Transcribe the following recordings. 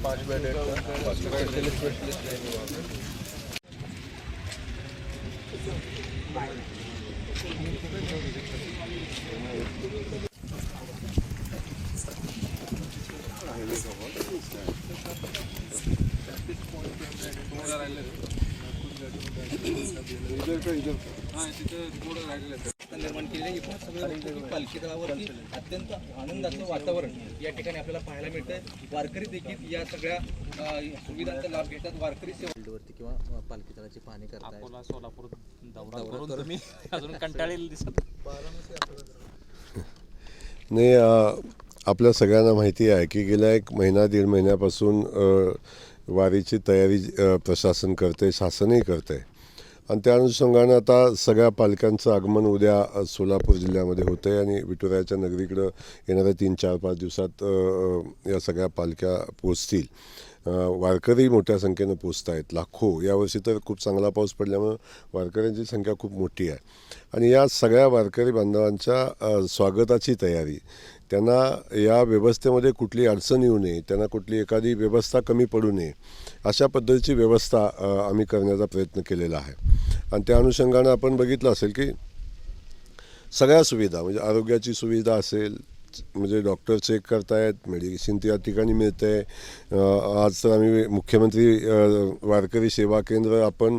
पाँच bed specialist निर्माण केलेले एकूण सगळं पालखी तळावरती अत्यंत आनंदाचं वातावरण या ठिकाणी आपल्याला पाहायला मिळतंय. वारकरी देखील या सगळ्या सुविधांचा लाभ घेतात. वारकरी सेवेवरती किंवा पालखी तळाची पाहणी करतात. अकोला सोलापूर दौरा करून तुम्ही अजून कंटाळलेले दिसत नाही. आपल्या सगळ्यांना माहिती आहे की गेल्या एक महिना दीड महिन्यापासून वारीची तयारी प्रशासन करते, शासनही करते आणि त्या अनुषंगानं आता सगळ्या पालख्यांचं आगमन उद्या सोलापूर जिल्ह्यामध्ये होतं आहे आणि विठुरायाच्या नगरीकडं येणाऱ्या 3-4-5 दिवसात या सगळ्या पालख्या पोचतील. वारकरी मोठ्या संख्येनं पोचत आहेत, लाखो. यावर्षी तर खूप चांगला पाऊस पडल्यामुळं वारकऱ्यांची संख्या खूप मोठी आहे आणि या सगळ्या वारकरी बांधवांच्या स्वागताची तयारी, त्यांना या व्यवस्थेमध्ये कुठली अडचण येऊ नये, त्यांना कुठली एखादी व्यवस्था कमी पडू नये, अशा पद्धतीची व्यवस्था आम्ही करण्याचा प्रयत्न केलेला आहे. आणि त्या अनुषंगानं आपण बघितलं असेल की सगळ्या सुविधा म्हणजे आरोग्याची सुविधा असेल, म्हणजे डॉक्टर चेक करतायत, मेडिसिन त्या ठिकाणी मिळतं आहे. आज तर आम्ही मुख्यमंत्री वारकरी सेवा केंद्र आपण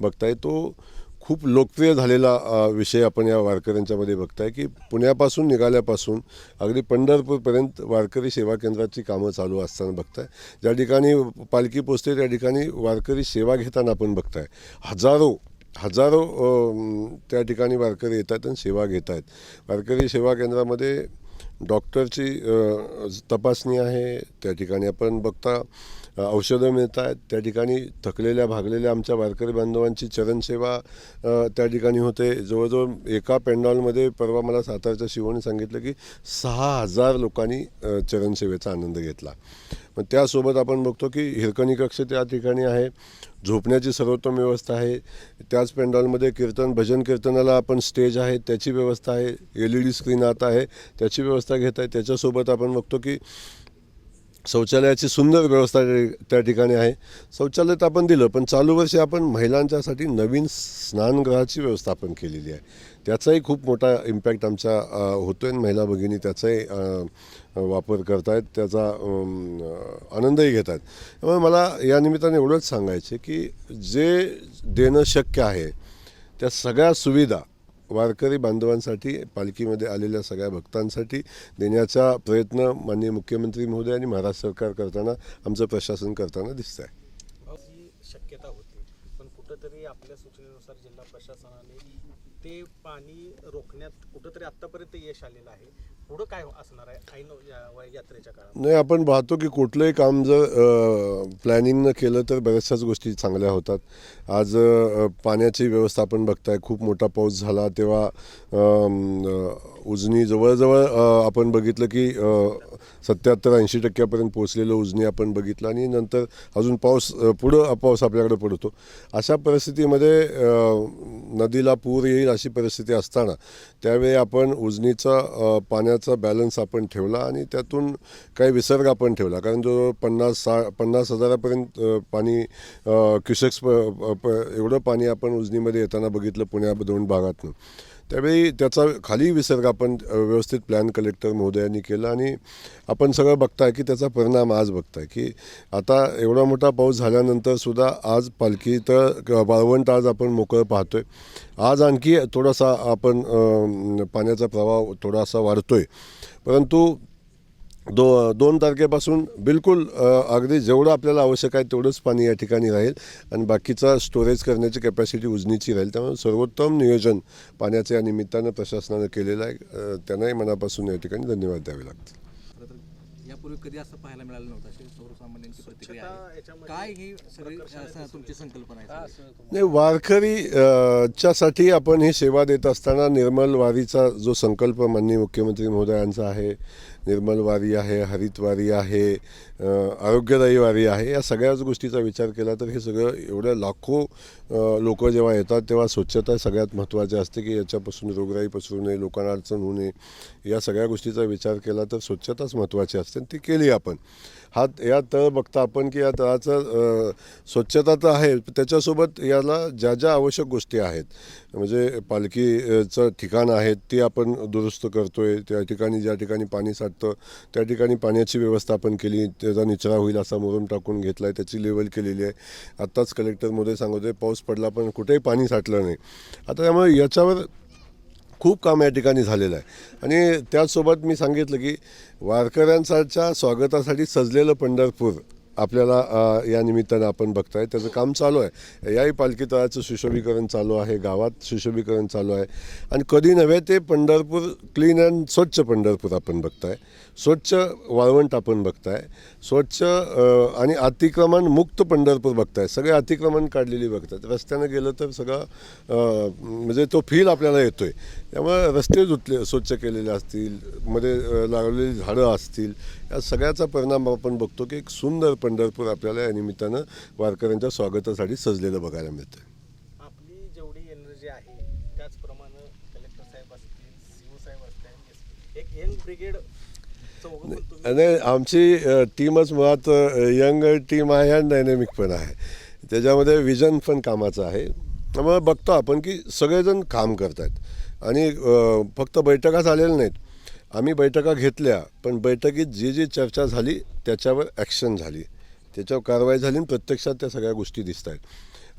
बघताय, तो खूप लोकप्रिय झालेला विषय आपण या वारकऱ्यांच्यामध्ये बघताय की पुण्यापासून निघाल्यापासून अगदी पंढरपूरपर्यंत वारकरी सेवा केंद्राची कामं चालू असताना बघताय. ज्या ठिकाणी पालखी पोचते त्या ठिकाणी वारकरी सेवा घेताना आपण बघताय. हजारो त्या ठिकाणी वारकरी येत आहेत आणि सेवा घेत आहेत. वारकरी सेवा केंद्रामध्ये डॉक्टरची तपासणी आहे, त्या ठिकाणी आपण बघता औषधं मिळत आहेत, त्या ठिकाणी थकलेल्या भागलेल्या आमच्या वारकरी बांधवांची चरणसेवा त्या ठिकाणी होते. जवळजवळ एका पेंडॉलमध्ये परवा मला सातारच्या शिवोने सांगितलं की 6,000 लोकांनी चरणसेवेचा आनंद घेतला. मग त्यासोबत आपण बघतो की हिरकणी कक्ष त्या ठिकाणी आहे, झोपण्याची सर्वोत्तम व्यवस्था आहे. त्याच पेंडॉलमध्ये कीर्तन भजन कीर्तनाला आपण स्टेज आहे त्याची व्यवस्था आहे, LED स्क्रीन आता आहे त्याची व्यवस्था घेत आहे. त्याच्यासोबत आपण बघतो की शौचालयाची सुंदर व्यवस्था त्या ठिकाणी आहे. शौचालय तर आपण दिलं, पण चालू वर्षी आपण महिलांच्यासाठी नवीन स्नानगृहाची व्यवस्था आपण केलेली आहे. त्याचाही खूप मोठा इम्पॅक्ट आमच्या होतो आहे. महिला भगिनी त्याचाही वापर करत आहेत, त्याचा आनंदही घेत आहेत. त्यामुळे मला या निमित्ताने एवढंच सांगायचे की जे देणं शक्य आहे त्या सगळ्या सुविधा वारकरी बांधवांसाठी, पालखीमध्ये आलेल्या सगळ्या भक्तांसाठी देण्याचा प्रयत्न माननीय मुख्यमंत्री महोदय आणि महाराष्ट्र सरकार करताना, आमचं प्रशासन करताना दिसत आहे. शक्यता होती, पण कुठंतरी आपल्या सूचनेनुसार जिल्हा प्रशासनाने ते पाणी रोखण्यात कुठंतरी आत्तापर्यंत यश आलेलं आहे. पुढं काय असणार आहे यात्रेच्या काळात? नाही, आपण पाहतो की कुठलंही काम जर प्लॅनिंगनं केलं तर बऱ्याचशाच गोष्टी चांगल्या होतात. आज पाण्याची व्यवस्था आपण बघताय, खूप मोठा पाऊस झाला तेव्हा उजनी जवळजवळ आपण बघितलं की 70-80% पोचलेलं उजनी आपण बघितलं आणि नंतर अजून पुढं पाऊस आपल्याकडे पडतो. अशा परिस्थितीमध्ये नदीला पूर येईल अशी परिस्थिती असताना त्यावेळी आपण उजनीचा पाण्याचा बॅलन्स आपण ठेवला आणि त्यातून काही विसर्ग आपण ठेवला. कारण जो 50 हजारापर्यंत पाणी क्युसेक्स एवढं पाणी आपण उजनीमध्ये येताना बघितलं पुण्या 2 भागातून. त्यावेळी त्याचा खाली विसर्ग आपण व्यवस्थित प्लॅन कलेक्टर महोदयांनी केला आणि आपण सगळं बघताय की त्याचा परिणाम आज बघताय की आता एवढा मोठा पाऊस झाल्यानंतरसुद्धा आज पालखी तर वाळवंट आज आपण मोकळं पाहतोय. आज आणखी थोडासा आपण पाण्याचा प्रवाह थोडासा वाढतोय, परंतु 2 तारखेपासून बिलकुल अगदी जेवढं आपल्याला आवश्यक आहे तेवढंच पाणी या ठिकाणी राहील आणि बाकीचा स्टोरेज करण्याची कॅपॅसिटी उजनीची राहील. त्यामुळे सर्वोत्तम नियोजन पाण्याच्या निमित्तानं प्रशासनानं केलेलं आहे. त्यांनाही मनापासून या ठिकाणी धन्यवाद द्यावे लागतील. यापूर्वी कधी असं पाहायला मिळालं नव्हतं, अशी सर्वसामान्यांची प्रतिक्रिया आहे. काय ही सगळी तुमची संकल्पना आहे? नाही, वारकरीच्यासाठी आपण ही सेवा देत असताना निर्मल वारीचा जो संकल्प माननीय मुख्यमंत्री महोदयांचा आहे, निर्मल वारी आहे, हरित वारी आहे, आरोग्यदायी वारी आहे, या सगळ्याच गोष्टीचा विचार केला तर हे सगळं एवढ्या लाखो लोक जेव्हा येतात तेव्हा स्वच्छता सगळ्यात महत्त्वाची असते की याच्यापासून रोगराई पसरू नये, लोकांना अडचण होऊ नये, या सगळ्या गोष्टीचा विचार केला तर स्वच्छताच महत्त्वाची असते आणि ती केली आपण. या तळ बघता आपण की या तळाचं स्वच्छता तर आहे, त्याच्यासोबत याला ज्या ज्या आवश्यक गोष्टी आहेत म्हणजे पालखीचं ठिकाण आहेत ती आपण दुरुस्त करतो आहे. त्या ठिकाणी ज्या ठिकाणी पाणी साठतं त्या ठिकाणी पाण्याची व्यवस्था आपण केली, त्याचा निचरा होईल असा मुरुम टाकून घेतला आहे, त्याची लेवल केलेली आहे. आत्ताच कलेक्टर महोदय सांगत होते पाऊस पडला पण कुठेही पाणी साठलं नाही. आता त्यामुळे याच्यावर खूप काम या ठिकाणी झालेलं आहे. आणि त्याचसोबत मी सांगितलं की वारकऱ्यांच्या स्वागतासाठी सजलेलं पंढरपूर आपल्याला या निमित्तानं आपण बघताय, त्याचं काम चालू आहे. याही पालखी तळाचं सुशोभीकरण चालू आहे, गावात सुशोभीकरण चालू आहे. आणि कधी नव्हे ते पंढरपूर क्लीन अँड स्वच्छ पंढरपूर आपण बघताय, स्वच्छ वाळवंट आपण बघताय, स्वच्छ आणि अतिक्रमण मुक्त पंढरपूर बघताय. सगळे अतिक्रमण काढलेली बघतात. रस्त्यानं गेलं तर सगळं म्हणजे तो फील आपल्याला येतोय. त्यामुळे रस्ते स्वच्छ केलेले असतील, मध्ये लागलेली झाडं असतील, या सगळ्याचा परिणाम आपण बघतो की एक सुंदर पंढरपूर आपल्याला या निमित्तानं वारकऱ्यांच्या स्वागतासाठी सजलेलं बघायला मिळतं. आपली जेवढी एनर्जी आहे त्याचप्रमाणे कलेक्टर साहेब असतील, सीओ साहेब असतील, एक यंग ब्रिगेड आणि आमची टीमच मुळात यंग टीम आहे आणि डायनॅमिक पण आहे. त्याच्यामध्ये विजन पण कामाचं आहे. त्यामुळे बघतो आपण की सगळेजण काम करत आहेत आणि फक्त बैठका झालेल्या नाहीत. आम्ही बैठका घेतल्या पण बैठकीत जी जी चर्चा झाली त्याच्यावर ॲक्शन झाली, त्याच्यावर कारवाई झाली आणि प्रत्यक्षात त्या सगळ्या गोष्टी दिसत आहेत.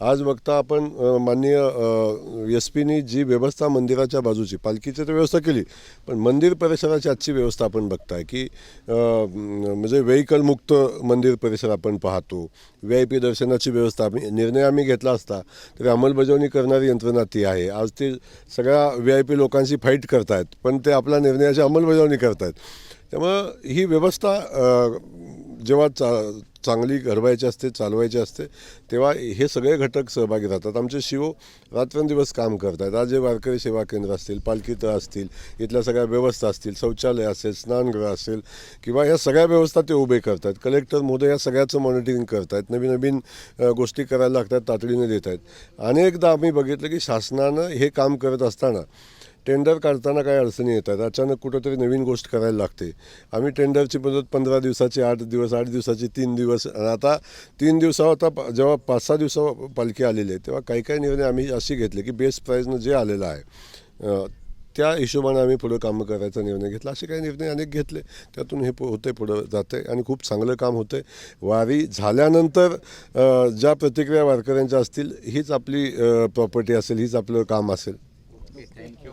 आज बघता आपण माननीय SP-नी जी व्यवस्था मंदिराच्या बाजूची पालखीची तर व्यवस्था केली पण मंदिर परिसराची आजची व्यवस्था आपण बघताय की म्हणजे व्हेकलमुक्त मंदिर परिसर आपण पाहतो. VIP दर्शनाची व्यवस्था निर्णय आम्ही घेतला असता तरी अंमलबजावणी करणारी यंत्रणा ती आहे. आज ते सगळ्या VIP लोकांशी फाईट करतायत पण ते आपल्या निर्णयाची अंमलबजावणी करतायत. त्यामुळं ही व्यवस्था जेव्हा चांगली घडवायची असते, चालवायची असते, तेव्हा हे सगळे घटक सहभागी राहतात. आमचे शिव रात्रंदिवस काम करत आहेत. आज जे वारकरी सेवा केंद्र असतील, पालखी तळ असतील, इथल्या सगळ्या व्यवस्था असतील, शौचालय असेल, स्नानगृह असेल किंवा ह्या सगळ्या व्यवस्था ते उभे करत आहेत. कलेक्टर महोदय या सगळ्याचं मॉनिटरिंग करत आहेत, नवीन नवीन गोष्टी करायला लागतात, तातडीने देत आहेत. अनेकदा आम्ही बघितलं की शासनानं हे काम करत असताना टेंडर काढताना काही अडचणी येतात. अचानक कुठंतरी नवीन गोष्ट करायला लागते. आम्ही टेंडरची मुदत 15 दिवसाची, 8 दिवस, 8 दिवसाची, 3 दिवस, आणि आता 3 दिवसावर आता जेव्हा 5-6 दिवसावर पालखी आलेली आहे तेव्हा काही काही निर्णय आम्ही अशी घेतले की बेस्ट प्राईजनं जे आलेलं आहे त्या हिशोबाने आम्ही पुढं कामं करायचा निर्णय घेतला. असे काही निर्णय अनेक घेतले, त्यातून हे होते, पुढं जाते आणि खूप चांगलं काम होतं. वारी झाल्यानंतर ज्या प्रतिक्रिया वारकऱ्यांच्या असतील हीच आपली प्रॉपर्टी असेल, हीच आपलं काम असेल. थँक्यू.